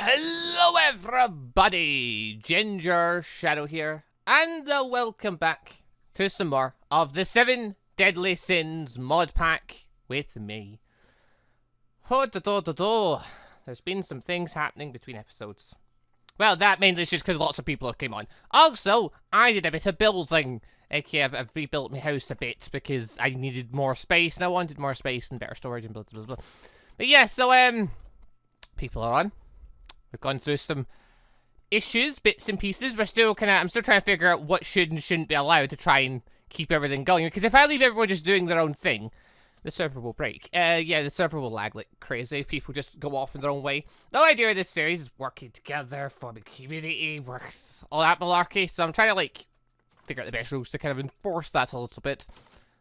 Hello everybody, Gingershadow here, and welcome back to some more of the 7 Deadly Sins mod pack with me. There's been some things happening between episodes. Well, that mainly is just because lots of people have came on. Also, I did a bit of building. Okay, I've rebuilt my house a bit because I needed more space, and I wanted more space and better storage and blah, blah, blah. But yeah, so, people are on. We've gone through some issues, bits and pieces. I'm still trying to figure out what should and shouldn't be allowed to try and keep everything going. Because if I leave everyone just doing their own thing, the server will break. Yeah, the server will lag like crazy if people just go off in their own way. The whole idea of this series is working together, forming community, works, all that malarkey. So I'm trying to, like, figure out the best rules to kind of enforce that a little bit.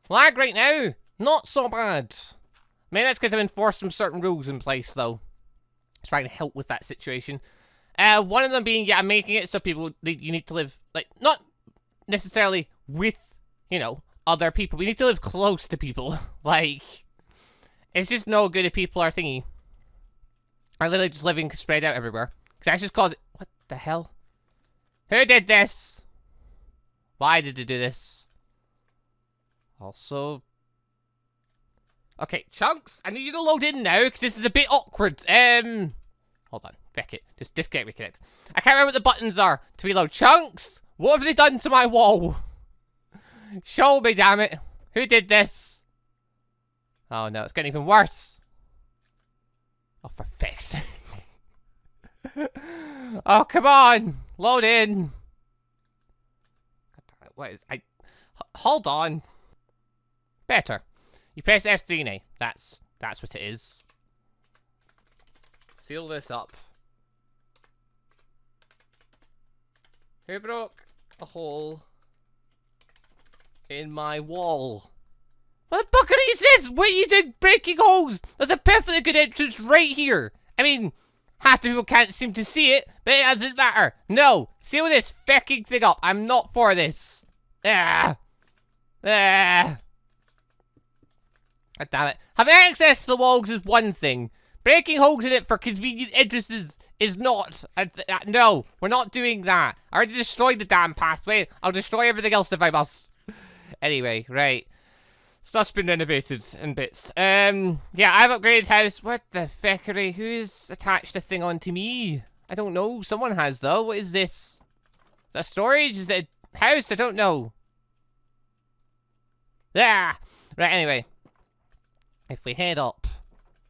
Lag right now, not so bad. Maybe that's because I've enforced some certain rules in place, though. Trying to help with that situation. One of them being, yeah, making it so people, you need to live, like, not necessarily with, you know, other people. We need to live close to people. Like, it's just no good if people are thingy. Are literally just living spread out everywhere. Because that's just cause it, what the hell? Who did this? Why did they do this? Also, okay, Chunks, I need you to load in now, because this is a bit awkward. Hold on, feck it. Just get reconnect. I can't remember what the buttons are to reload. Chunks, what have they done to my wall? Show me, damn it. Who did this? Oh no, it's getting even worse. Oh, for feck's sake. Oh, come on, load in. What is, hold on. Better. You press F3 and A. That's what it is. Seal this up. Who broke a hole in my wall? What the fucker is this? What are you doing breaking holes? There's a perfectly good entrance right here. I mean, half the people can't seem to see it, but it doesn't matter. No, seal this fucking thing up. I'm not for this. Ah. Ah. God damn it. Having access to the walls is one thing. Breaking holes in it for convenient entrances is not. No, we're not doing that. I already destroyed the damn pathway. I'll destroy everything else if I must. Anyway, right. Stuff's been renovated in bits. Yeah, I've upgraded house. What the feckery? Who's attached a thing onto me? I don't know. Someone has, though. What is this? Is that storage? Is it a house? I don't know. Ah! Right, anyway. If we head up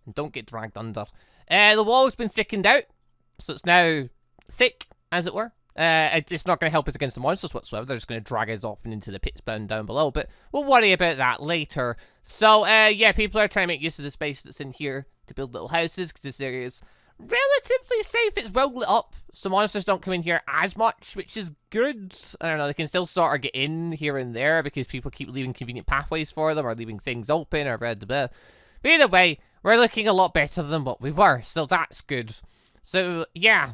and don't get dragged under. The wall's been thickened out, so it's now thick, as it were. It's not going to help us against the monsters whatsoever. They're just going to drag us off and into the pits down below, but we'll worry about that later. So, yeah, people are trying to make use of the space that's in here to build little houses, because this area is relatively safe. It's well lit up, so monsters don't come in here as much, which is good. I don't know, they can still sort of get in here and there, because people keep leaving convenient pathways for them, or leaving things open, or blah, blah, blah. But either way, we're looking a lot better than what we were, so that's good. So, yeah.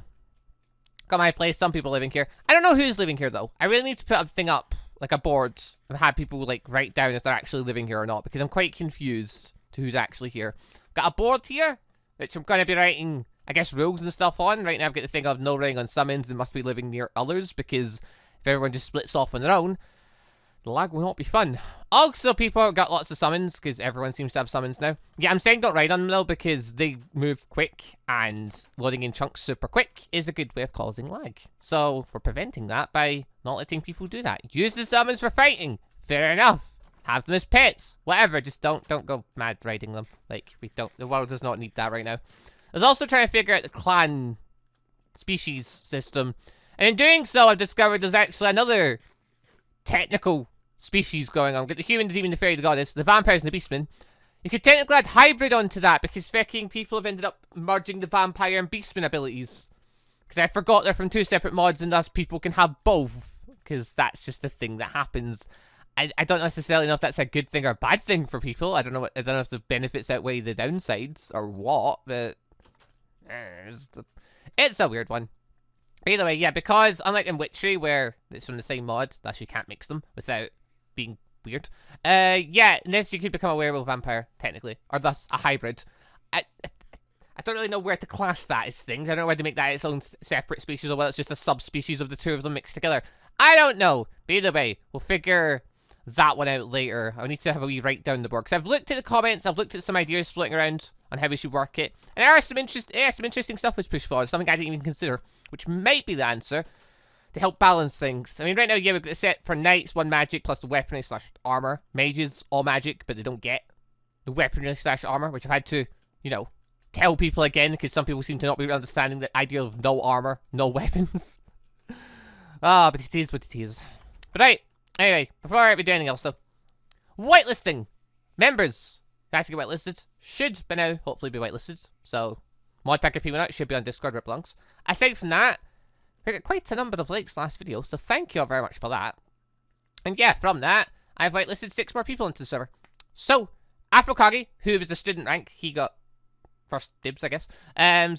Got my place, some people living here. I don't know who's living here, though. I really need to put a thing up, like a board, and have people, like, write down if they're actually living here or not, because I'm quite confused to who's actually here. Got a board here, which I'm going to be writing, I guess, rules and stuff on. Right now I've got the thing of no writing on summons and must be living near others, because if everyone just splits off on their own, the lag will not be fun. Also, people got lots of summons, because everyone seems to have summons now. Yeah, I'm saying don't ride on them, though, because they move quick, and loading in chunks super quick is a good way of causing lag. So, we're preventing that by not letting people do that. Use the summons for fighting. Fair enough. Have them as pets. Whatever, just don't go mad riding them. Like, the world does not need that right now. I was also trying to figure out the clan species system. And in doing so, I've discovered there's actually another technical species going on. We've got the human, the demon, the fairy, the goddess, the vampires, and the beastmen. You could technically add hybrid onto that, because fucking people have ended up merging the vampire and beastman abilities. Because I forgot they're from 2 separate mods, and thus people can have both. Because that's just the thing that happens. I don't necessarily know if that's a good thing or a bad thing for people. I don't know if the benefits outweigh the downsides or what, but it's a weird one. Either way, yeah, because unlike in Witchery, where it's from the same mod, thus you can't mix them without being weird. Yeah, unless you could become a werewolf vampire, technically, or thus a hybrid. I don't don't really know where to class that as things. I don't know whether to make that its own separate species or whether it's just a subspecies of the two of them mixed together. I don't know. But either way, we'll figure that one out later. I need to have a wee write down the board, because I've looked at the comments, I've looked at some ideas floating around on how we should work it, and there are some interesting stuff was pushed forward, something I didn't even consider, which might be the answer to help balance things. I mean, right now, yeah, we've got a set for knights, 1 magic, plus the weaponry / armor. Mages, all magic, but they don't get the weaponry / armor, which I've had to, you know, tell people again, because some people seem to not be understanding the idea of no armor, no weapons. Ah, but it is what it is. But right, anyway, before I do anything else though, whitelisting. Members who has to get whitelisted should by now hopefully be whitelisted. So, Modpack if people should be on Discord where it belongs. Aside from that, we got quite a number of likes last video, so thank you all very much for that. And yeah, from that, I've whitelisted 6 more people into the server. So, Afrokagi, who was a student rank, he got first dibs, I guess.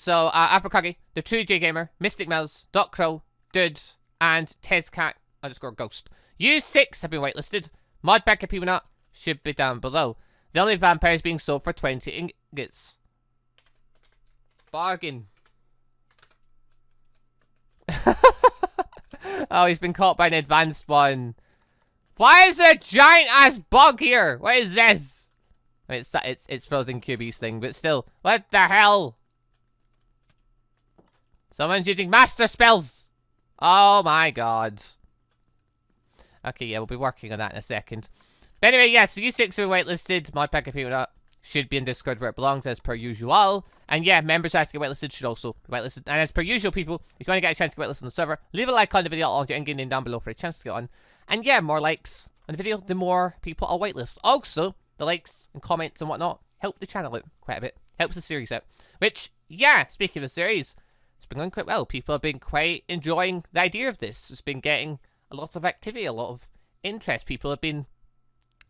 So, Afrokagi, the True J Gamer, Mystic Mouse, Dot Crow, Dude, and Tezcat _ Ghost. You 6 have been whitelisted. Modpack if people should be down below. The only vampires being sold for 20 ingots. Bargain. Oh, he's been caught by an advanced one. Why is there a giant-ass bug here? What is this? I mean, it's frozen QB's thing, but still. What the hell? Someone's using master spells. Oh my god. Okay, yeah, we'll be working on that in a second. But anyway, yeah, so you 6 are whitelisted. Modpack if people should be in Discord where it belongs as per usual. And yeah, members who have to get whitelisted should also be whitelisted. And as per usual, people, if you want to get a chance to get whitelisted on the server, leave a like on the video, I'll your in-game name down below for a chance to get on. And yeah, more likes on the video, the more people I'll whitelist. Also, the likes and comments and whatnot help the channel out quite a bit. Helps the series out. Which, yeah, speaking of the series, it's been going quite well. People have been quite enjoying the idea of this. It's been getting a lot of activity, a lot of interest. People have been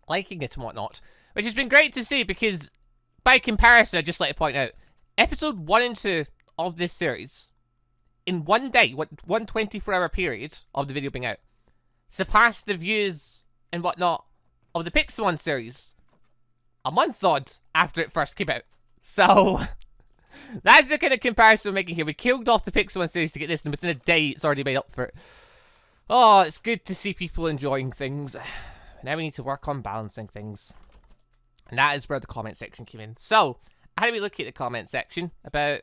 liking it and whatnot, which has been great to see because, by comparison, I'd just like to point out, episode 1 and 2 of this series, in one day, one 24-hour period of the video being out, surpassed the views and whatnot of the Pixel 1 series a month odd after it first came out. So, that's the kind of comparison we're making here. We killed off the Pixel 1 series to get this, and within a day, it's already made up for it. Oh, it's good to see people enjoying things. Now we need to work on balancing things. And that is where the comment section came in. So, how do we look at the comment section about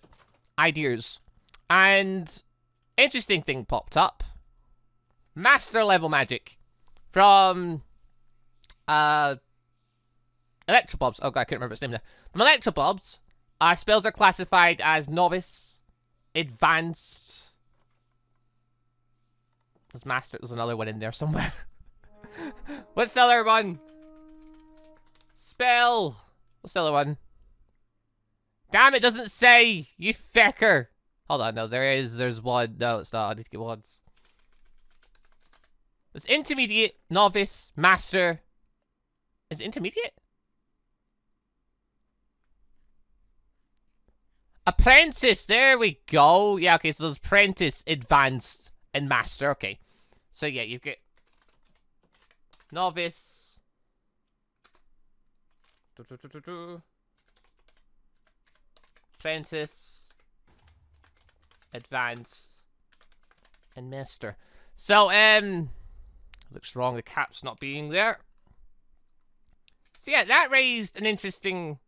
ideas? And interesting thing popped up. Master level magic from Electrobobs. Oh god, I couldn't remember its name now. From Electrobobs, spells are classified as novice, advanced. There's master. There's another one in there somewhere. What's the other one? Spell. What's the other one? Damn, it doesn't say. You fecker. Hold on, no, there's one. No, it's not. I need to get ones. There's intermediate, novice, master. Is it intermediate? Apprentice, there we go. Yeah, okay, so there's apprentice, advanced, and master. Okay. So yeah, you get novice. Apprentice. Advanced. And master. So, looks wrong, the cap's not being there. So yeah, that raised an interesting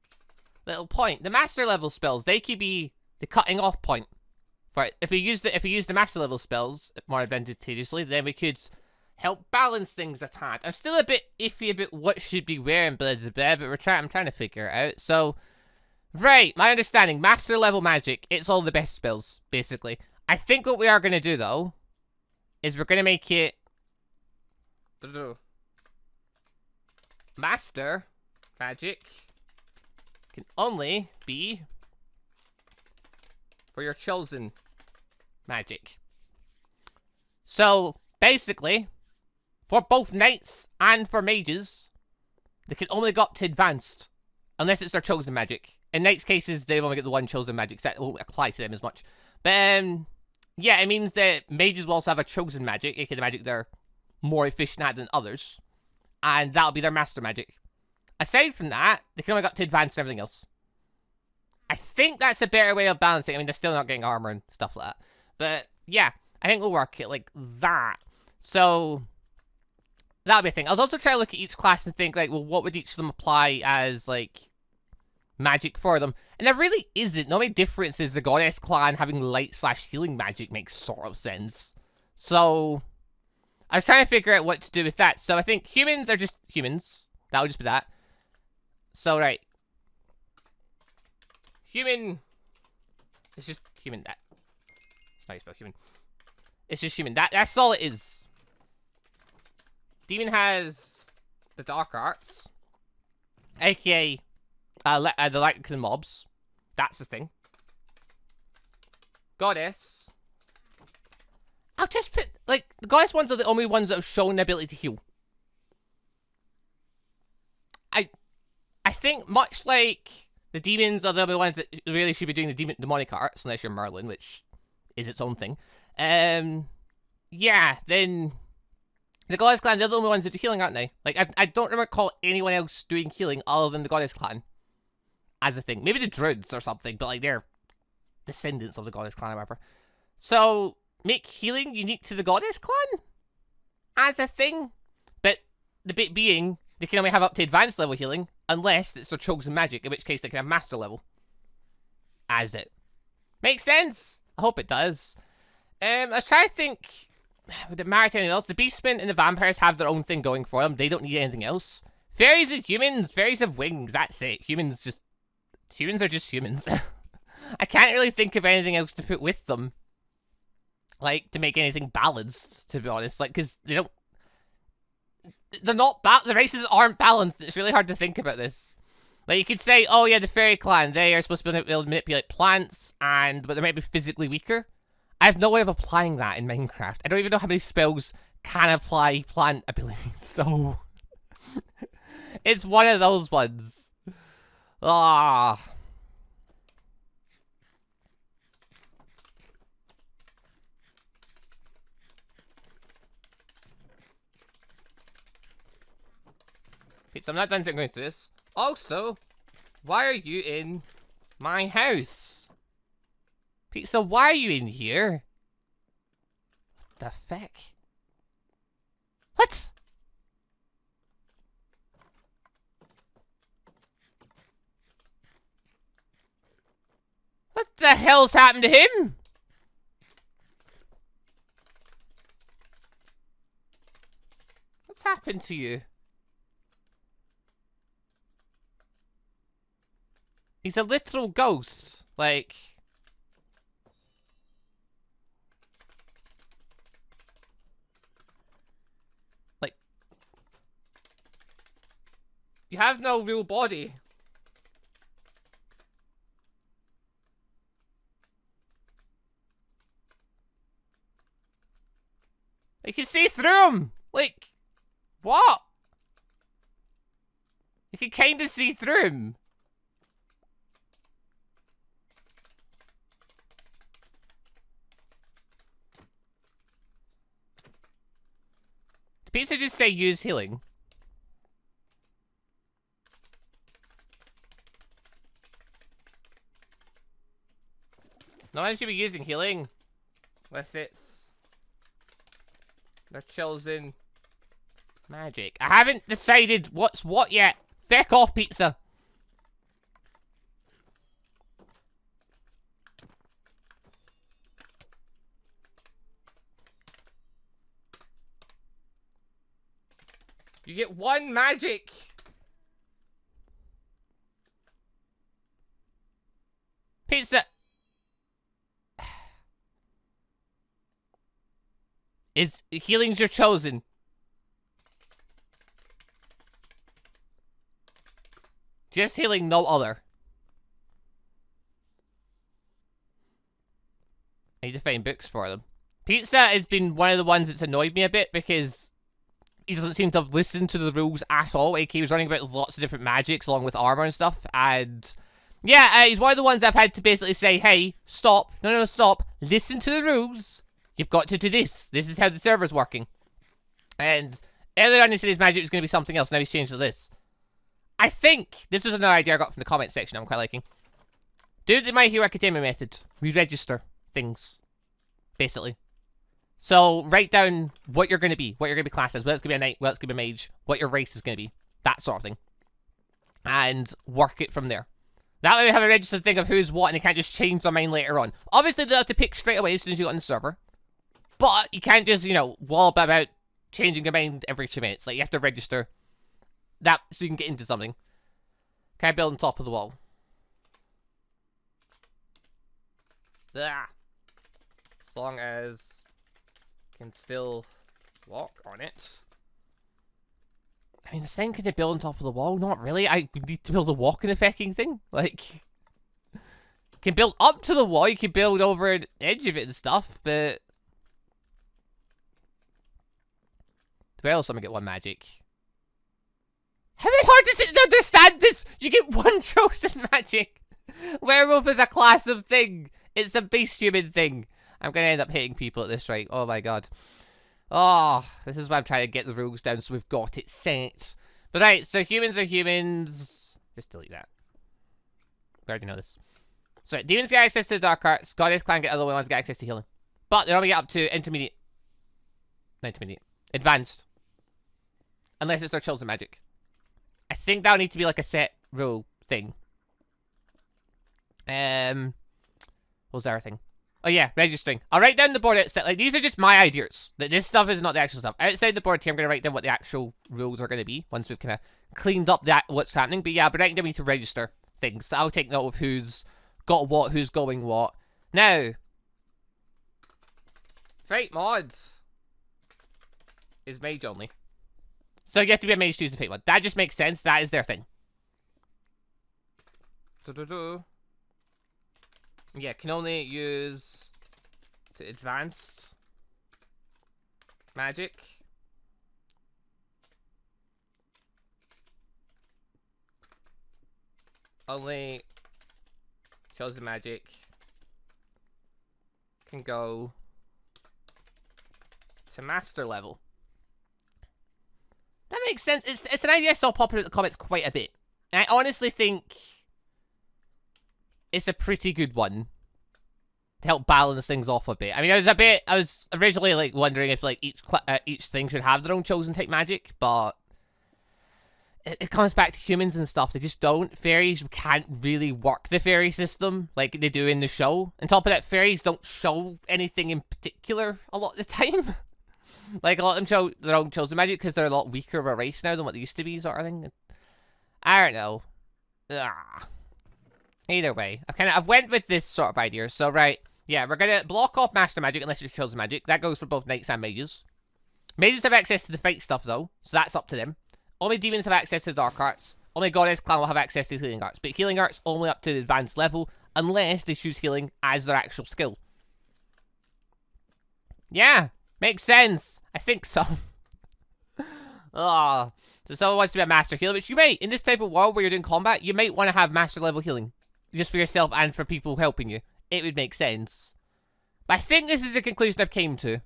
little point. The master level spells, they could be the cutting off point for it. If we use the master level spells more advantageously, then we could help balance things a tad. I'm still a bit iffy about what should be where in Blades of Bear, but I'm trying to figure it out. So, right, my understanding, master level magic, it's all the best spells, basically. I think what we are going to do, though, is we're going to make it master magic can only be for your chosen magic. So, basically, for both knights and for mages, they can only go up to advanced, unless it's their chosen magic. In knights' cases, they've only got the one chosen magic set. It won't apply to them as much. But, yeah, it means that mages will also have a chosen magic, aka the magic they're more efficient at than others. And that'll be their master magic. Aside from that, they can only go up to advanced and everything else. I think that's a better way of balancing. I mean, they're still not getting armor and stuff like that. But yeah, I think we'll work it like that. So that'll be a thing. I was also trying to look at each class and think, like, well, what would each of them apply as, like, magic for them? And there really isn't. The only difference is the Goddess clan having light/healing magic makes sort of sense. So I was trying to figure out what to do with that. So I think humans are just humans. That would just be that. So, right. Human. It's just human. That. It's not how you spell human. It's just human. That's all it is. Demon has the dark arts, aka the light and mobs. That's the thing. Goddess. I'll just put, like, the Goddess ones are the only ones that have shown the ability to heal. I think much like the demons are the only ones that really should be doing the demonic arts, unless you're Merlin, which is its own thing. Yeah, then the Goddess clan, they're the only ones that do healing, aren't they? Like, I don't recall anyone else doing healing other than the Goddess clan as a thing. Maybe the Druids or something, but, like, they're descendants of the Goddess clan or whatever. So make healing unique to the Goddess clan as a thing. But the bit being, they can only have up to advanced level healing unless it's their chosen magic, in which case they can have master level as it. Makes sense? I hope it does. I was trying to think, would it matter to anything else? The beastmen and the vampires have their own thing going for them. They don't need anything else. Fairies and humans. Fairies have wings. That's it. Humans are just humans. I can't really think of anything else to put with them. Like, to make anything balanced, to be honest. Like, because they don't... They're not... The races aren't balanced. It's really hard to think about this. Like, you could say, oh yeah, the fairy clan, they are supposed to be able to manipulate plants, but they might be physically weaker. I have no way of applying that in Minecraft. I don't even know how many spells can apply plant abilities, so... It's one of those ones. Ah. Pizza, I'm not done going through this. Also, why are you in my house? Pizza, why are you in here? What the feck? What? What the hell's happened to him? What's happened to you? He's a literal ghost. Like... You have no real body. You can see through him! Like... What? You can kinda see through him. Did Pizza just say use healing? No one should be using healing. Unless it's their chosen magic. I haven't decided what's what yet. Feck off, Pizza. You get one magic. Pizza. Is healing's your chosen? Just healing, no other. I need to find books for them. Pizza has been one of the ones that's annoyed me a bit because he doesn't seem to have listened to the rules at all. Like, he was running about lots of different magics along with armor and stuff. And yeah, he's one of the ones I've had to basically say, hey, stop. No, stop. Listen to the rules. You've got to do this. This is how the server's working. And earlier on he said his magic was going to be something else. Now he's changed to this. I think, this was another idea I got from the comment section I'm quite liking. Do the My Hero Academia method. We register things, basically. So write down what you're going to be, what you're going to be classed as, whether it's going to be a knight, whether it's going to be a mage, what your race is going to be, that sort of thing. And work it from there. That way we have a registered thing of who's what, and they can't just change their mind later on. Obviously, they'll have to pick straight away as soon as you get on the server. But you can't just, you know, wallop about changing your mind every 2 minutes. Like, you have to register that so you can get into something. Can I build on top of the wall? Ah. As long as I can still walk on it. I mean, the thing, can you build on top of the wall? Not really. I need to build a walking effecting thing. Like, you can build up to the wall. You can build over the edge of it and stuff, but... Where else am I get one magic? How hard is it to understand this? You get one chosen magic. Werewolf is a class of thing. It's a beast human thing. I'm going to end up hitting people at this rate. Oh my god. Oh, this is why I'm trying to get the rules down so we've got it set. But right, so humans are humans. Just delete that. We already know this. So demons get access to the dark arts. Goddess clan get other ones get access to healing. But they only get up to intermediate. Not intermediate. Advanced. Unless it's their chosen magic. I think that'll need to be like a set rule thing. What was the other thing? Oh yeah, registering. I'll write down the board outside. Like, these are just my ideas. This stuff is not the actual stuff. Outside the board here, I'm going to write down what the actual rules are going to be once we've kind of cleaned up that what's happening. But yeah, I'll be writing down we need to register things. So I'll take note of who's got what, who's going what. Now, Fate mods is mage only. So you have to be a mage to use the Fate mod. That just makes sense. That is their thing. Yeah, can only use to advanced magic. Only chosen magic can go to master level. That makes sense. It's an idea I saw popping in the comments quite a bit. And I honestly think it's a pretty good one to help balance things off a bit. I mean, I was originally like wondering if like each thing should have their own chosen type magic, but it comes back to humans and stuff. They just don't. Fairies can't really work the fairy system like they do in the show. On top of that, fairies don't show anything in particular a lot of the time. Like, a lot of them show their own chosen magic because they're a lot weaker of a race now than what they used to be, sort of thing. I don't know. Either way, I've went with this sort of idea. So, right, yeah, we're gonna block off master magic unless it's chosen magic. That goes for both knights and mages. Mages have access to the fight stuff, though, so that's up to them. Only demons have access to the dark arts. Only goddess clan will have access to healing arts. But healing arts only up to the advanced level, unless they choose healing as their actual skill. Yeah, makes sense. I think so. So someone wants to be a master healer, which you might. In this type of world where you're doing combat, you might want to have master level healing. Just for yourself and for people helping you. It would make sense. But I think this is the conclusion I've came to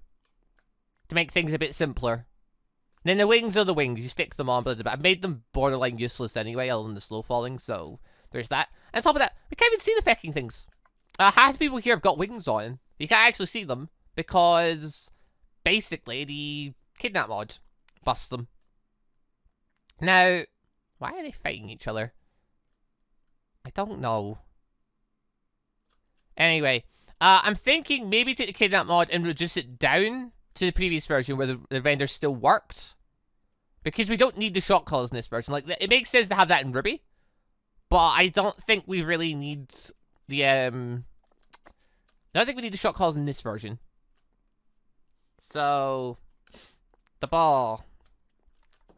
make things a bit simpler. And then the wings are the wings. You stick them on, but I've made them borderline useless anyway, other than the slow falling, so there's that. And on top of that, we can't even see the fecking things. Half the people here have got wings on. You can't actually see them, because basically the kidnap mod busts them. Now, why are they fighting each other? I don't know. Anyway, I'm thinking maybe take the kidnap mod and reduce it down to the previous version where the render still worked. Because we don't need the shot colors in this version. Like, it makes sense to have that in Ruby. But I don't think we really need the, I don't think we need the shot colors in this version. So, the ball.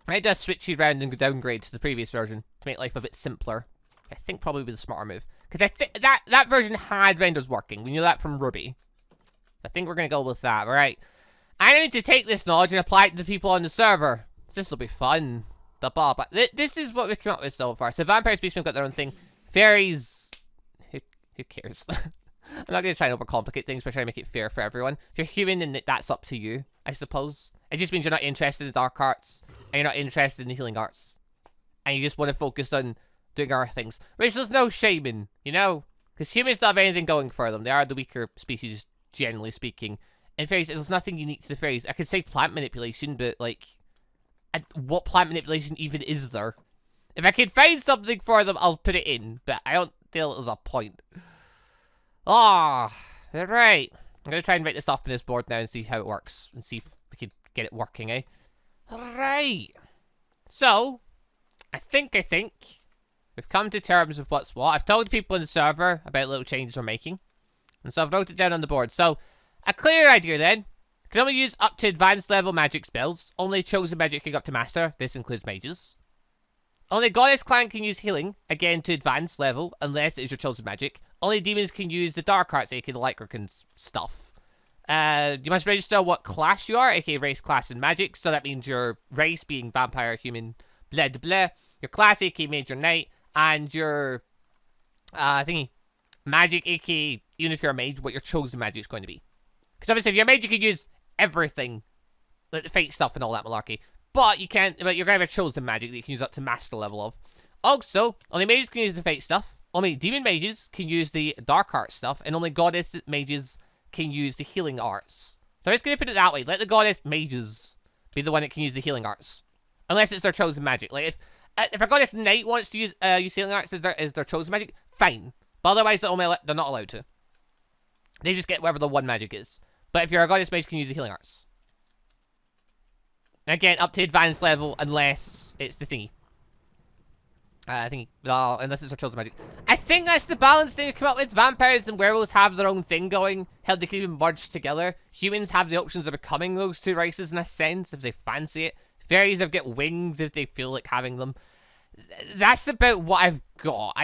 I might just switch it around and go downgrade to the previous version to make life a bit simpler. I think probably be the smarter move. Because I think that version had renders working. We knew that from Ruby. So I think we're going to go with that. Alright. I need to take this knowledge and apply it to the people on the server. This will be fun. The ball. But this is what we've come up with so far. So vampires, beastmen got their own thing. Fairies. Who cares? I'm not going to try and overcomplicate things by trying to make it fair for everyone. If you're human, then that's up to you, I suppose. It just means you're not interested in the dark arts. And you're not interested in the healing arts. And you just want to focus on doing our things. Which there's no shame in, you know? Because humans don't have anything going for them. They are the weaker species, generally speaking. And fairies, there's nothing unique to the fairies. I could say plant manipulation, but, like, what plant manipulation even is there? If I could find something for them, I'll put it in. But I don't feel there's a point. Ah, right. I'm going to try and write this up on this board now and see how it works. And see if we can get it working, eh? Right. So, I think we've come to terms with what's what. I've told people in the server about little changes we're making. And so I've wrote it down on the board. So, a clear idea then. Can only use up to advanced level magic spells. Only chosen magic can go up to master. This includes mages. Only goddess clan can use healing, again to advanced level, unless it is your chosen magic. Only demons can use the dark arts, aka the light and stuff. You must register what class you are, aka race, class, and magic. So that means your race being vampire, human, blah, blah, blah. Your class, aka major knight, and your, magic, aka, even if you're a mage, what your chosen magic is going to be. Because obviously if you're a mage, you can use everything, like the fate stuff and all that malarkey. But you can't, but you're going to have a chosen magic that you can use up to master level of. Also, only mages can use the fate stuff. Only demon mages can use the dark arts stuff. And only goddess mages can use the healing arts. So I'm just going to put it that way. Let the goddess mages be the one that can use the healing arts. Unless it's their chosen magic. Like, if a goddess knight wants to use healing arts as their chosen magic, fine. But otherwise, they're not allowed to. They just get whatever the one magic is. But if you're a goddess mage, you can use the healing arts. Again, up to advanced level, unless it's the thingy. Unless it's a chosen magic. I think that's the balance they come up with. Vampires and werewolves have their own thing going. Hell, they can even merge together. Humans have the options of becoming those two races in a sense, if they fancy it. Fairies have got wings if they feel like having them. That's about what I've got.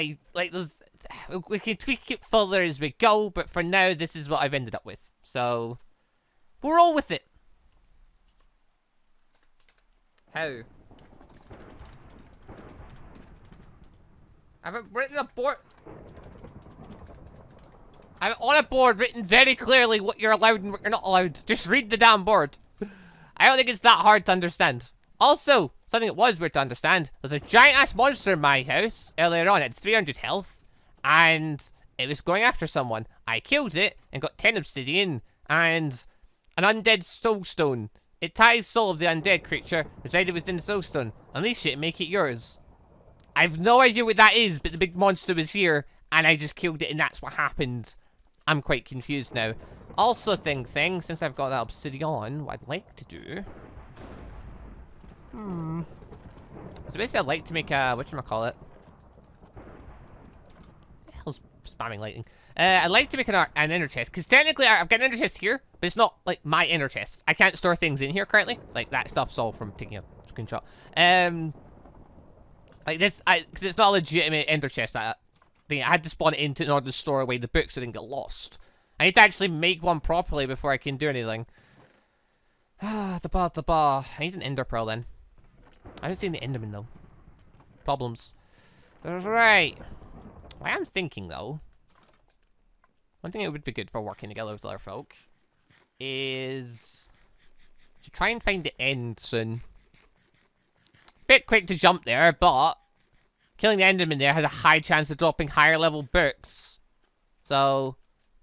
We can tweak it further as we go, but for now, this is what I've ended up with. So, we'll roll with it. How? I've written a board. I've on a board written very clearly what you're allowed and what you're not allowed. Just read the damn board. I don't think it's that hard to understand. Also, something that was weird to understand was a giant-ass monster in my house earlier on. It had 300 health, and it was going after someone. I killed it and got 10 obsidian and an undead soulstone. It ties soul of the undead creature resided within the soulstone. Unleash it and make it yours. I have no idea what that is, but the big monster was here, and I just killed it, and that's what happened. I'm quite confused now. Also, since I've got that obsidian, what I'd like to do... So basically, I'd like to make a... whatchamacallit? What the hell's spamming lightning? I'd like to make an ender chest, because technically I've got an ender chest here, but it's not, like, my ender chest. I can't store things in here currently. Like, that stuff's all from taking a screenshot. Like, this, because it's not a legitimate ender chest, I had to spawn it in order to store away the books so they didn't get lost. I need to actually make one properly before I can do anything. I need an ender pearl then. I haven't seen the enderman though. Problems. Right. What I'm thinking though, one thing that would be good for working together with other folk is to try and find the end soon. Bit quick to jump there, but killing the enderman there has a high chance of dropping higher level books. So,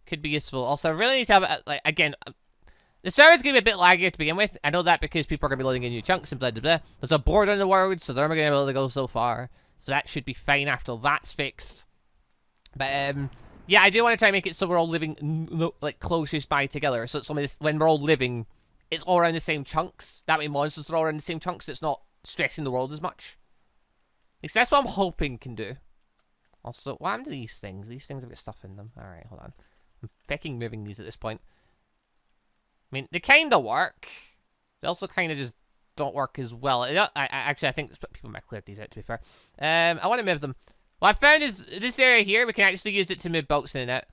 could be useful. Also, I really need to have, like, again, the server's going to be a bit laggier to begin with. I know that because people are going to be loading in new chunks and blah, blah, blah. There's a border in the world, so they're only going to be able to go so far. So that should be fine after that's fixed. But, yeah, I do want to try and make it so we're all living, like, closest by together. So it's only this, when we're all living, it's all around the same chunks. That way monsters are all around the same chunks, so it's not stressing the world as much. Because that's what I'm hoping can do. Also, what happened to these things? These things have got stuff in them. Alright, hold on. I'm picking moving these at this point. I mean, they kind of work. They also kind of just don't work as well. Actually, I think people might clear these out, to be fair. I want to move them. What I found is, this area here, we can actually use it to move boats in and out.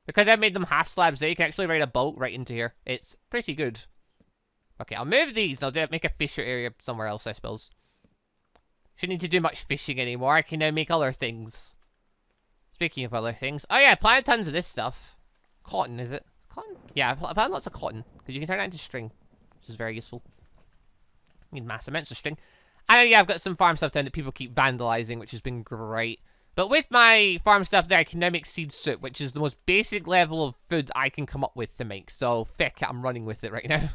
Because I've made them half slabs there, you can actually ride a boat right into here. It's pretty good. Okay, I'll move these, and I'll make a fisher area somewhere else, I suppose. Shouldn't need to do much fishing anymore, I can now make other things. Speaking of other things, oh yeah, I planted tons of this stuff. Cotton, is it? Cotton? Yeah, I've planted lots of cotton, because you can turn that into string, which is very useful. I need mass amounts of string. And yeah, I've got some farm stuff down that people keep vandalizing, which has been great. But with my farm stuff there, I can now make seed soup, which is the most basic level of food I can come up with to make. So, feck it, I'm running with it right now.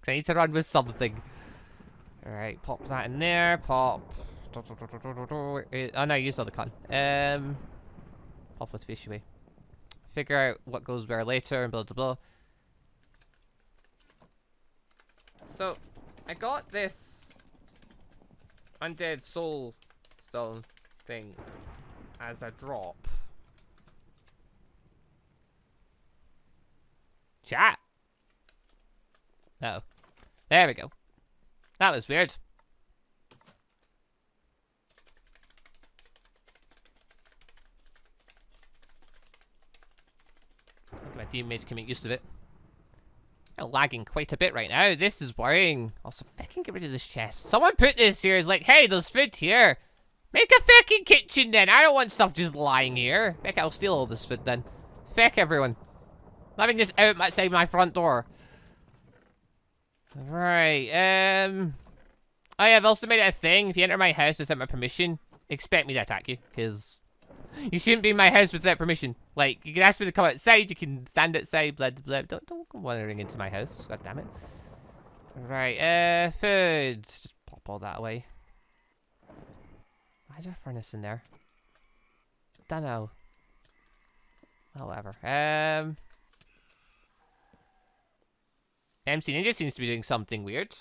I need to run with something. Alright, pop that in there. Pop. Oh no, you used all the cotton. Pop with fish away. Figure out what goes where later and blah blah blah. So, I got this undead soul stone thing as a drop. Chat. Uh oh. There we go. That was weird. I think my teammates can make use of it. I'm lagging quite a bit right now. This is worrying. Also, fucking get rid of this chest. Someone put this here. It's like, hey, there's food here. Make a fucking kitchen then. I don't want stuff just lying here. Heck, I'll steal all this food then. Feck everyone. Leaving this out outside my front door. Right, oh yeah, I've also made it a thing. If you enter my house without my permission, expect me to attack you, because you shouldn't be in my house without permission. Like, you can ask me to come outside, you can stand outside, blah, blah, blah. Don't go wandering into my house, god damn it. Right, food. Just pop all that away. Why is there a furnace in there? Dunno. Oh, whatever. MC Ninja seems to be doing something weird.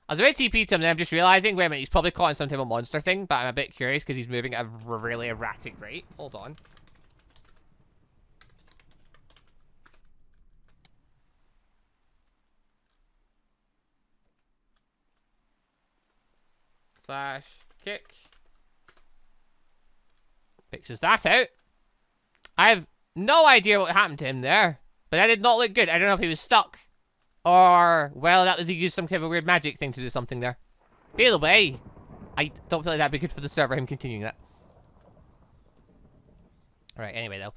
I was about to TP to him, then I'm just realizing, wait a minute, he's probably caught in some type of monster thing, but I'm a bit curious because he's moving at a really erratic rate. Hold on. Flash, kick. Fixes that out. I have no idea what happened to him there. But that did not look good. I don't know if he was stuck. Or, well, that was he used some kind of weird magic thing to do something there. By the way, I don't feel like that'd be good for the server, him continuing that. Alright, anyway, though.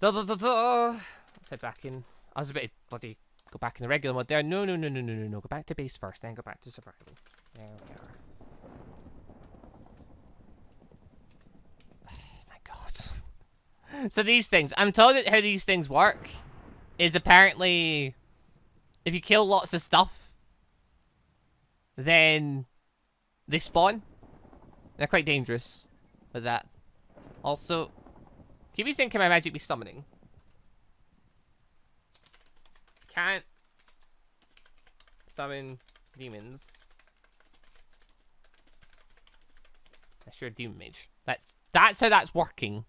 Let's head back in. I was a bit bloody go back in the regular mode there. No. Go back to base first, then go back to survival. There we are. Oh my god. So these things, I'm told that how these things work is apparently if you kill lots of stuff, then they spawn. They're quite dangerous with that. Also, keep me saying, can my magic be summoning? Can't summon demons. That's your demon mage. That's how that's working.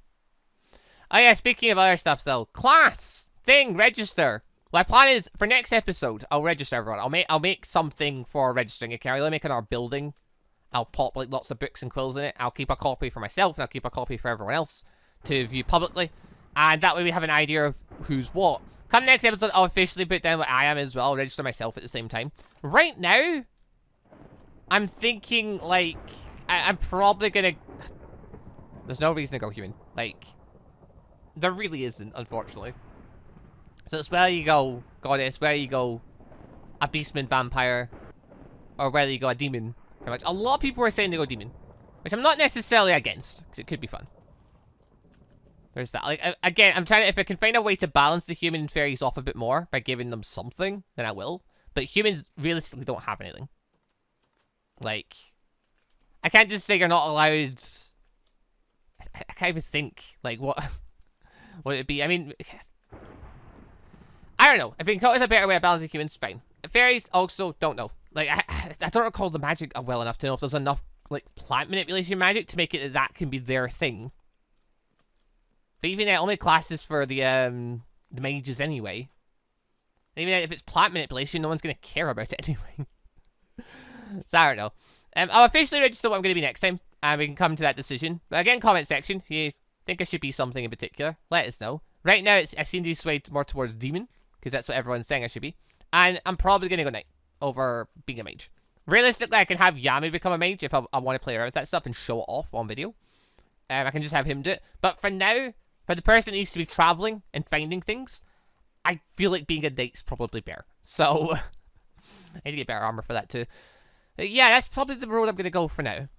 Oh yeah, speaking of other stuff though, class thing register. My plan is for next episode, I'll register everyone. I'll make something for registering it. Can I really make another building? I'll pop like lots of books and quills in it. I'll keep a copy for myself and I'll keep a copy for everyone else to view publicly. And that way we have an idea of who's what. Come next episode, I'll officially put down what I am as well. I'll register myself at the same time. Right now, I'm thinking like I'm probably gonna. There's no reason to go human. Like, there really isn't, unfortunately. So it's whether you go goddess, whether you go a beastman vampire, or whether you go a demon. Pretty much. A lot of people are saying they go demon, which I'm not necessarily against, because it could be fun. There's that. Like, again, I'm trying to, if I can find a way to balance the human and fairies off a bit more by giving them something, then I will. But humans realistically don't have anything. Like, I can't just say you're not allowed. I can't even think, like, what would it be? I mean, I don't know. If we can come up with a better way of balancing humans, fine. Fairies, also, don't know. Like, I don't recall the magic well enough to know if there's enough, like, plant manipulation magic to make it that can be their thing. But even only classes for the mages anyway. And even if it's plant manipulation, no one's going to care about it anyway. So, I don't know. I'll officially register what I'm going to be next time, and we can come to that decision. But again, comment section, if you think I should be something in particular, let us know. Right now, I seem to be swayed more towards demon, because that's what everyone's saying I should be. And I'm probably going to go knight over being a mage. Realistically, I can have Yami become a mage if I want to play around with that stuff and show it off on video. I can just have him do it. But for now, for the person that needs to be traveling and finding things, I feel like being a knight's probably better. So, I need to get better armor for that too. Yeah, that's probably the road I'm going to go for now.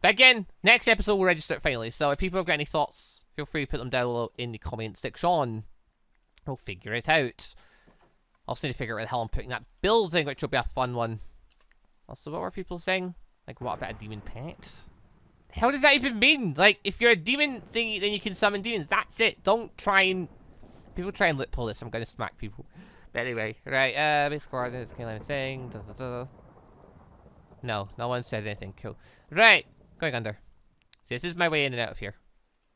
But again, next episode we'll register it finally. So if people have got any thoughts, feel free to put them down below in the comment section. We'll figure it out. I'll also need to figure out where the hell I'm putting that building, which will be a fun one. Also, what were people saying? Like, what about a demon pet? The hell does that even mean? Like, if you're a demon thingy, then you can summon demons. That's it. Don't try and... People try and loophole this. I'm going to smack people. But anyway, right. Basic coordinates, can't anything. No, no one said anything. Cool. Right. Going under. See, this is my way in and out of here.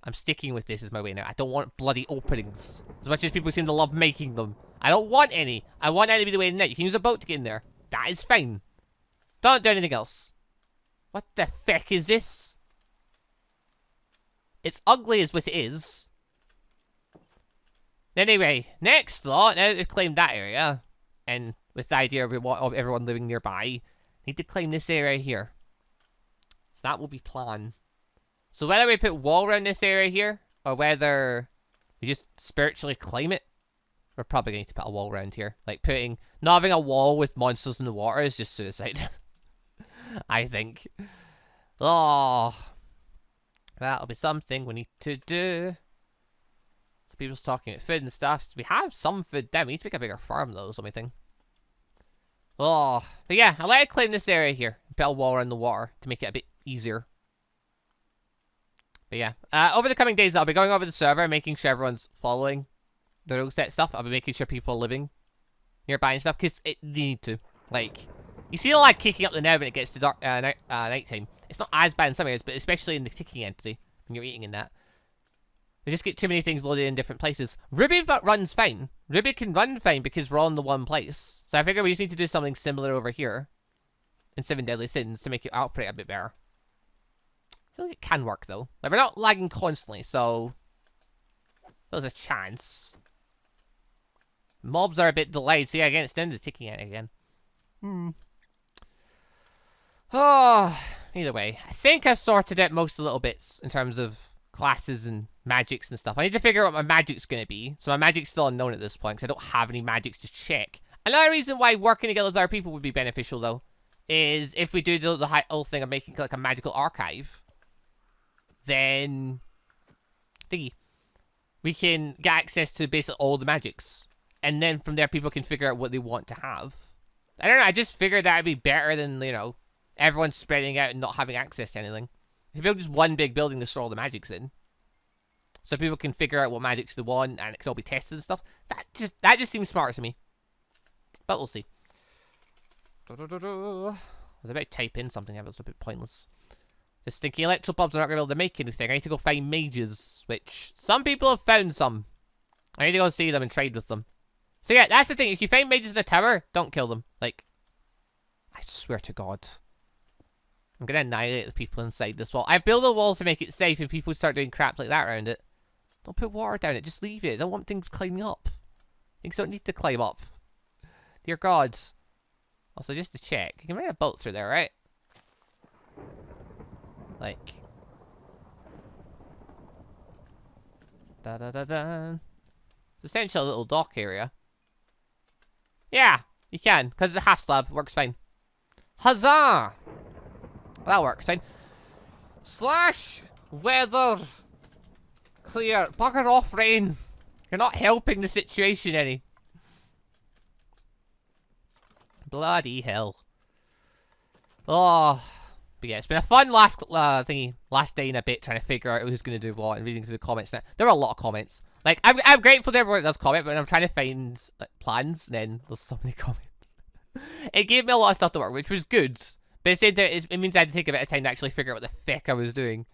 I'm sticking with this as my way now. I don't want bloody openings. As much as people seem to love making them. I don't want any. I want that to be the way in and out. You can use a boat to get in there. That is fine. Don't do anything else. What the feck is this? It's ugly as what it is. Anyway, next lot. Now that we've claimed that area, and with the idea of everyone living nearby, need to claim this area here. So that will be plan. So whether we put wall around this area here, or whether we just spiritually claim it, we're probably going to put a wall around here. Like not having a wall with monsters in the water is just suicide. I think. Oh, that'll be something we need to do. So people's talking about food and stuff. We have some food there. We need to make a bigger farm though, something. Oh, but yeah, I'll let it claim this area here. Put a wall around the water to make it a bit easier. But yeah, over the coming days, I'll be going over the server, making sure everyone's following the rule set stuff. I'll be making sure people are living nearby and stuff, because they need to. Like, you see a lot of kicking up the now when it gets to dark, nighttime. It's not as bad in some areas, but especially in the ticking entity, when you're eating in that. We just get too many things loaded in different places. Ruby runs fine. Ruby can run fine because we're all in the one place. So I figure we just need to do something similar over here in 7 Deadly Sins to make it operate a bit better. I feel like it can work though. Like, we're not lagging constantly, so there's a chance. Mobs are a bit delayed, so yeah, again, it's down to the ticking it again. Oh, either way, I think I've sorted out most of the little bits in terms of classes and magics and stuff. I need to figure out what my magic's going to be. So my magic's still unknown at this point because I don't have any magics to check. Another reason why working together with other people would be beneficial though is if we do the whole thing of making like a magical archive, then we can get access to basically all the magics. And then from there people can figure out what they want to have. I don't know, I just figured that would be better than, you know, everyone spreading out and not having access to anything. If you build just one big building to store all the magics in, so people can figure out what magics they want and it can all be tested and stuff, that just seems smart to me. But we'll see. I was about to type in something that was a bit pointless. Just thinking electro bulbs are not going to be able to make anything. I need to go find mages, which some people have found some. I need to go see them and trade with them. So yeah, that's the thing. If you find mages in the tower, don't kill them. Like, I swear to God. I'm going to annihilate the people inside this wall. I built a wall to make it safe and people start doing crap like that around it. Don't put water down it. Just leave it. I don't want things climbing up. Things don't need to climb up. Dear God. Also, just to check. You can run a boat through there, right? Like. Da-da-da-da. It's essentially a little dock area. Yeah, you can. Because it's a half slab. Works fine. Huzzah! That works fine. Slash weather clear. Bugger off, rain. You're not helping the situation any. Bloody hell. Oh. But yeah, it's been a fun last day and a bit trying to figure out who's going to do what and reading through the comments now. There were a lot of comments. Like, I'm grateful to everyone that does comment, but I'm trying to find plans, and then there's so many comments. It gave me a lot of stuff to work, which was good. But it means I had to take a bit of time to actually figure out what the feck I was doing.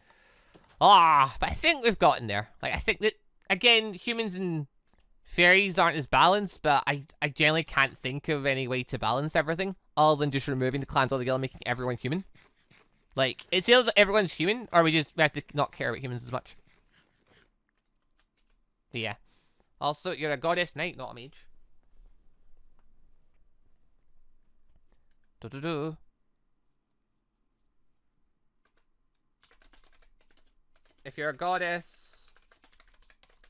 Ah, but I think we've gotten there. Like, I think that, again, humans and fairies aren't as balanced, but I generally can't think of any way to balance everything other than just removing the clans altogether and making everyone human. Like, it's either that everyone's human, or we have to not care about humans as much. But yeah. Also, you're a goddess knight, not a mage. Do-do-do. If you're a goddess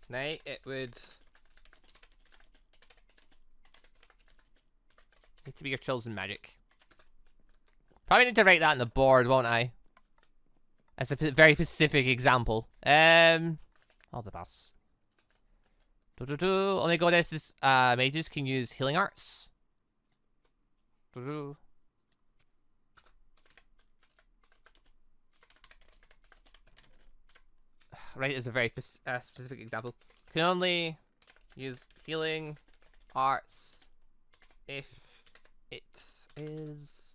knight, it would need to be your chosen magic. Probably need to write that on the board, won't I? That's a very specific example. All the boss. Only go this is mages can use healing arts. Right is a very specific example. Can only use healing arts if it is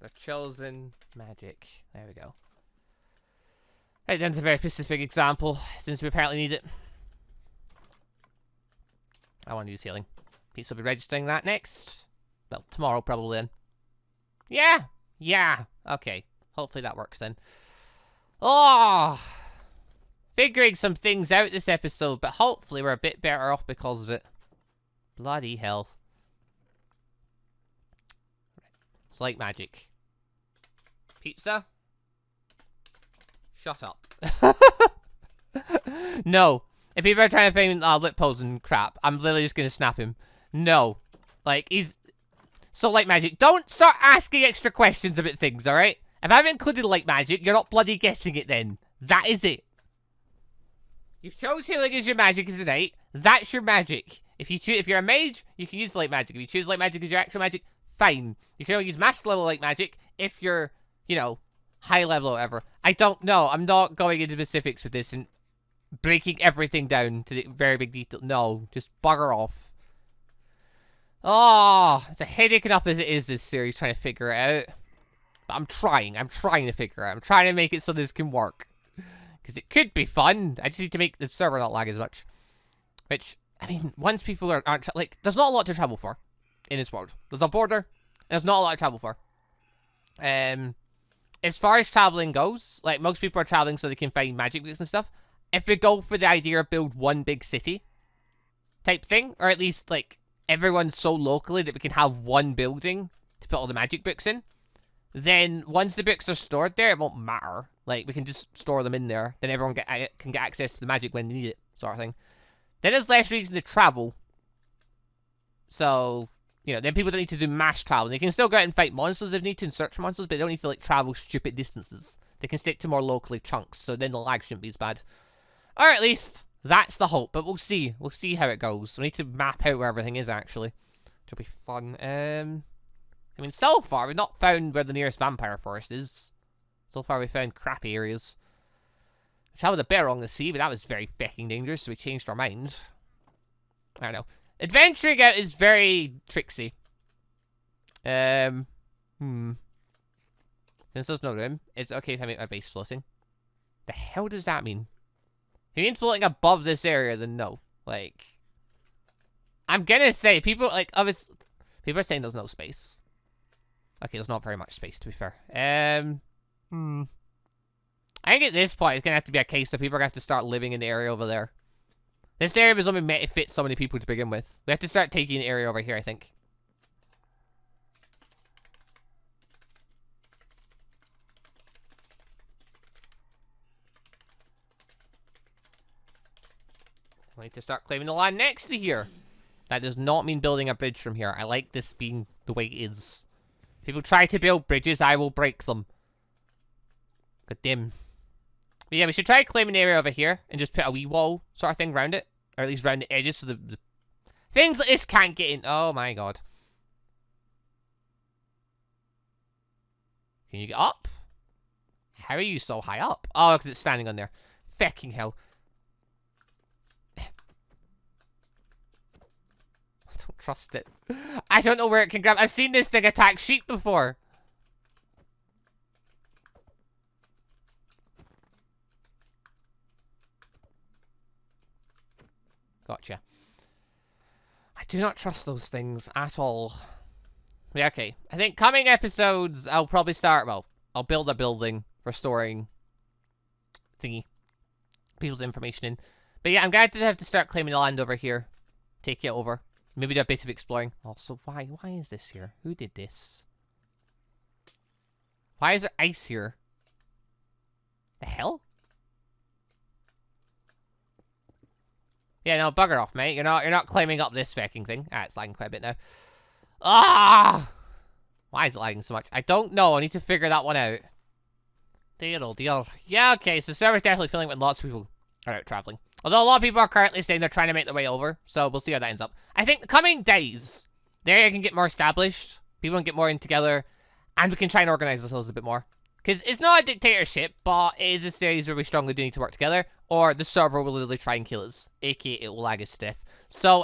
a chosen magic. There we go. Right, that's a very specific example, since we apparently need it. I want to use healing. Peace will be registering that next. Well, tomorrow probably then. Yeah! Yeah! Okay. Hopefully that works then. Oh! Figuring some things out this episode, but hopefully we're a bit better off because of it. Bloody hell. It's like magic. Pizza? Shut up. No. If people are trying to find lip pose and crap, I'm literally just gonna snap him. No. Like, he's... So, light magic, don't start asking extra questions about things, alright? If I've included light magic, you're not bloody guessing it then. That is it. You've chose healing as your magic as a knight. That's your magic. If you're a mage, you can use light magic. If you choose light magic as your actual magic, fine. You can only use master level light magic if you're, you know, high level or whatever. I don't know. I'm not going into specifics with this and breaking everything down to the very big detail. No, just bugger off. Oh, it's a headache enough as it is, this series, trying to figure it out. But I'm trying to figure it out. I'm trying to make it so this can work. Because it could be fun. I just need to make the server not lag as much. Which, I mean, once people aren't, like, there's not a lot to travel for in this world. There's a border, and there's not a lot to travel for. As far as traveling goes, like, most people are traveling so they can find magic books and stuff. If we go for the idea of build one big city type thing, or at least, like, everyone's so locally that we can have one building to put all the magic books in, then once the books are stored there, it won't matter. Like, we can just store them in there. Then everyone can get access to the magic when they need it, sort of thing. Then there's less reason to travel. So, you know, then people don't need to do mass travel. They can still go out and fight monsters if they need to and search for monsters, but they don't need to, like, travel stupid distances. They can stick to more locally chunks, so then the lag shouldn't be as bad. Or at least, that's the hope, but we'll see. We'll see how it goes. We need to map out where everything is, actually. Which will be fun. I mean, so far, we've not found where the nearest vampire forest is. So far, we found crappy areas. We traveled a bit along the sea, but that was very fecking dangerous, so we changed our minds. I don't know. Adventuring out is very tricksy. Since there's no room, it's okay if I make my base floating. The hell does that mean? If you mean floating above this area, then no. Like, I'm gonna say, people, like, obviously, people are saying there's no space. Okay, there's not very much space, to be fair. I think at this point, it's gonna have to be a case that people are gonna have to start living in the area over there. This area was only meant to fit so many people to begin with. We have to start taking the area over here, I think. We need to start claiming the land next to here. That does not mean building a bridge from here. I like this being the way it is. People try to build bridges, I will break them. God damn. But yeah, we should try claiming the area over here and just put a wee wall sort of thing around it. Or at least around the edges so the things like this can't get in. Oh my god. Can you get up? How are you so high up? Oh, because it's standing on there. Fecking hell. I don't trust it. I don't know where it can grab. I've seen this thing attack sheep before. Gotcha. I do not trust those things at all. Yeah, okay. I think coming episodes, I'll probably start, well, I'll build a building for storing thingy, people's information in. But yeah, I'm going to have to start claiming the land over here. Take it over. Maybe do a bit of exploring. Also, why is this here? Who did this? Why is there ice here? The hell? Yeah, no, bugger off, mate. You're not climbing up this fecking thing. Ah, it's lagging quite a bit now. Ah! Why is it lagging so much? I don't know. I need to figure that one out. Dear oh dear. Yeah, okay, so server's definitely filling when lots of people are out traveling. Although a lot of people are currently saying they're trying to make their way over, so we'll see how that ends up. I think the coming days, the area can get more established, people can get more in together, and we can try and organize ourselves a bit more. Because it's not a dictatorship, but it is a series where we strongly do need to work together, or the server will literally try and kill us, aka it will lag us to death. So,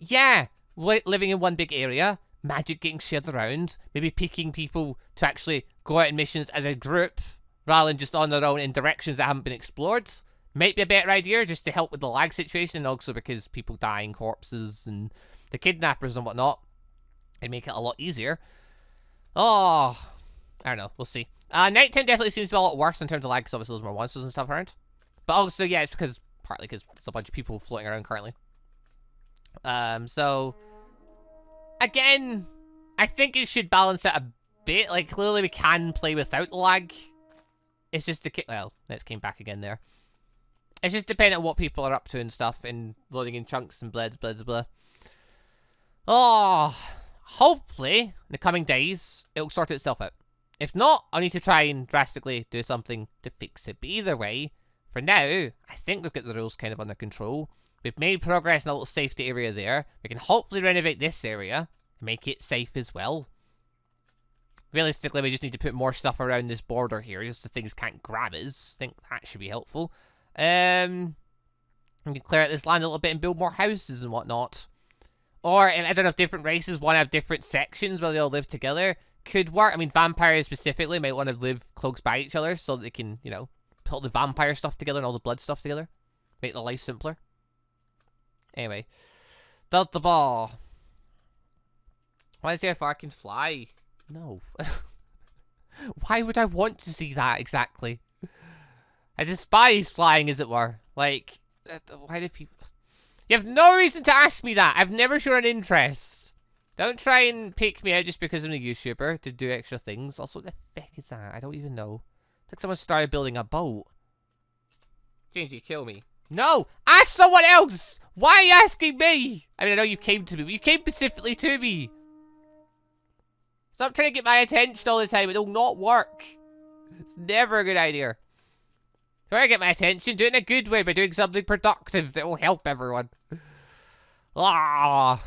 yeah, living in one big area, magic getting shared around, maybe picking people to actually go out on missions as a group, rather than just on their own in directions that haven't been explored, might be a better idea, just to help with the lag situation, and also because people dying, corpses, and the kidnappers and whatnot, and make it a lot easier. Oh, I don't know, we'll see. Nighttime definitely seems to be a lot worse in terms of lag, because obviously there's more monsters and stuff around. But also, yeah, it's because, partly because there's a bunch of people floating around currently. So, again, I think it should balance out a bit. Like, clearly we can play without lag. It's just well, let's came back again there. It's just dependent on what people are up to and stuff, and loading in chunks and blah, blah, blah. Oh, hopefully, in the coming days, it'll sort itself out. If not, I'll need to try and drastically do something to fix it. But either way, for now, I think we've got the rules kind of under control. We've made progress in a little safety area there. We can hopefully renovate this area and make it safe as well. Realistically, we just need to put more stuff around this border here, just so things can't grab us. I think that should be helpful. We can clear out this land a little bit and build more houses and whatnot. Or, I don't know if different races want to have different sections where they all live together. Could work. I mean, vampires specifically might want to live close by each other so that they can, you know, put all the vampire stuff together and all the blood stuff together. Make the life simpler. Anyway. Build the ball. Want to see how far I can fly? No. Why would I want to see that exactly? I despise flying, as it were. Like, why do people... You have no reason to ask me that. I've never shown an interest. Don't try and pick me out just because I'm a YouTuber to do extra things. Also, what the fuck is that? I don't even know. It's like someone started building a boat. Gingy, kill me. No! Ask someone else! Why are you asking me? I mean, I know you came to me, but you came specifically to me. Stop trying to get my attention all the time. It'll not work. It's never a good idea. Try to get my attention, do it in a good way by doing something productive that will help everyone. Ah.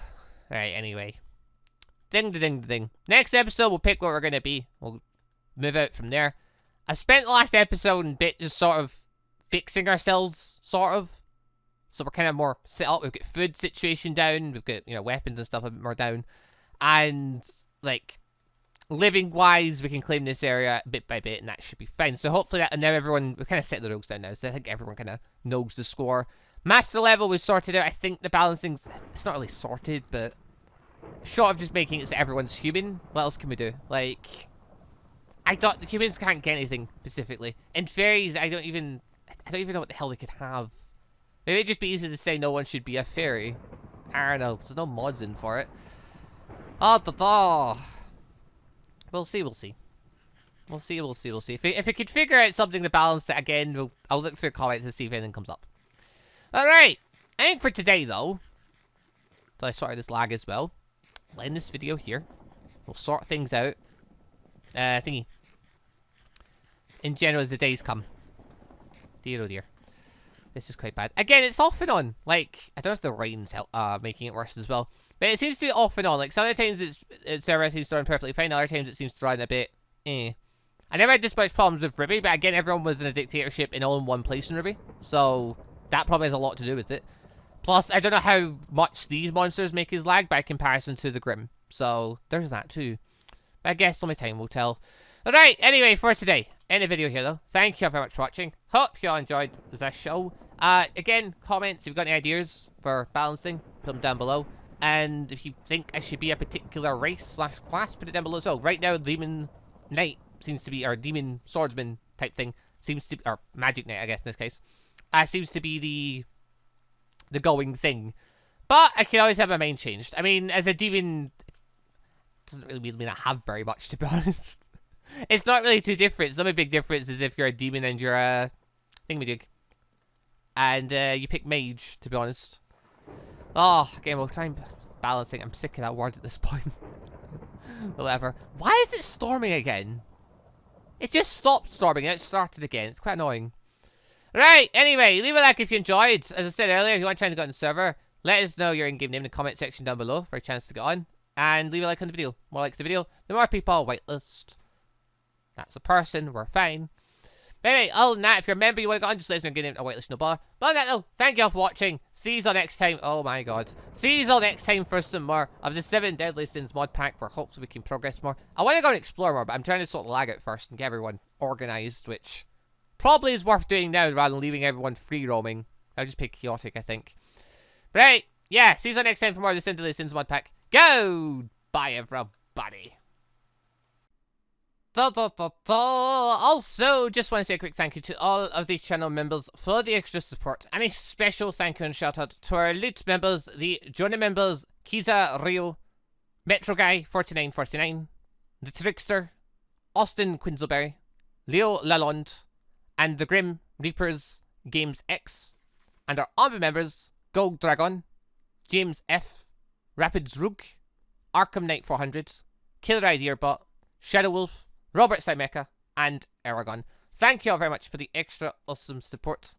Right, anyway. Ding, ding, ding. Next episode, we'll pick what we're going to be. We'll move out from there. I spent the last episode and bit just sort of fixing ourselves, sort of. So we're kind of more set up. We've got food situation down. We've got, you know, weapons and stuff a bit more down. And, like, living-wise, we can claim this area bit by bit, and that should be fine. So hopefully that, and now everyone, we've kind of set the rules down now, so I think everyone kind of knows the score. Master level we've sorted out. I think the balancing's, it's not really sorted, but short of just making it so everyone's human, what else can we do? Like, I thought the humans can't get anything specifically. And fairies, I don't even know what the hell they could have. Maybe it'd just be easy to say no one should be a fairy. I don't know, because there's no mods in for it. Oh, da-da. We'll see, we'll see. We'll see, we'll see, we'll see. If we could figure out something to balance it again, I'll look through comments to see if anything comes up. Alright, I think for today, though, so I sorted this lag as well, I'll end this video here. We'll sort things out. Thingy. In general, as the days come. Dear, oh dear. This is quite bad. Again, it's off and on. Like, I don't know if the rain's making it worse as well. But it seems to be off and on. Like, some of the times it's server seems to run perfectly fine. Other times it seems to run a bit, eh. I never had this much problems with Ruby, but again, everyone was in a dictatorship and all in one place in Ruby. So, that probably has a lot to do with it. Plus, I don't know how much these monsters make us lag by comparison to the Grim. So, there's that too. But I guess only time will tell. Alright, anyway, for today, end the video here though. Thank you very much for watching. Hope you all enjoyed this show. Again, comments if you've got any ideas for balancing, put them down below. And if you think I should be a particular race / class, put it down below as well. Right now, Demon Knight seems to be, or Demon Swordsman type thing, seems to, or Magic Knight, I guess, in this case, seems to be the going thing. But I can always have my mind changed. I mean, as a demon, it doesn't really mean I have very much, to be honest. It's not really too different. The only big difference is if you're a demon and you're a thingamajig. And you pick mage, to be honest. Oh, again, we'll try and balancing. I'm sick of that word at this point. Whatever. Why is it storming again? It just stopped storming and it started again. It's quite annoying. Right, anyway, leave a like if you enjoyed. As I said earlier, if you want to try to get on the server, let us know your in-game name in the comment section down below for a chance to get on. And leave a like on the video. More likes the video, the more people I'll whitelist. That's a person, we're fine. But anyway, other than that, if you're a member you want to get on, just let us know your name in a whitelist, no bother. But on that though, thank you all for watching. See you all next time. Oh my god. See you all next time for some more of the 7 Deadly Sins mod pack where hopefully we can progress more. I want to go and explore more, but I'm trying to sort of lag out first and get everyone organised, which probably is worth doing now rather than leaving everyone free roaming. I'll just pick chaotic, I think. But right, yeah, see you all next time for more of the 7 Deadly Sins mod pack. Go! Bye everybody. Also, just want to say a quick thank you to all of the channel members for the extra support, and a special thank you and shout out to our elite members, the Jonah members, Kiza Rio, Metro Guy 4949, The Trickster, Austin Quinzelberry, Leo Lalonde, and the Grim Reapers Games X, and our ANBU members, golddragon, James F, Rapids Rook, Arkham Knight400, Killer Idea Bot, Shadow Wolf, Robert Scimeca, and Eragon. Thank you all very much for the extra awesome support.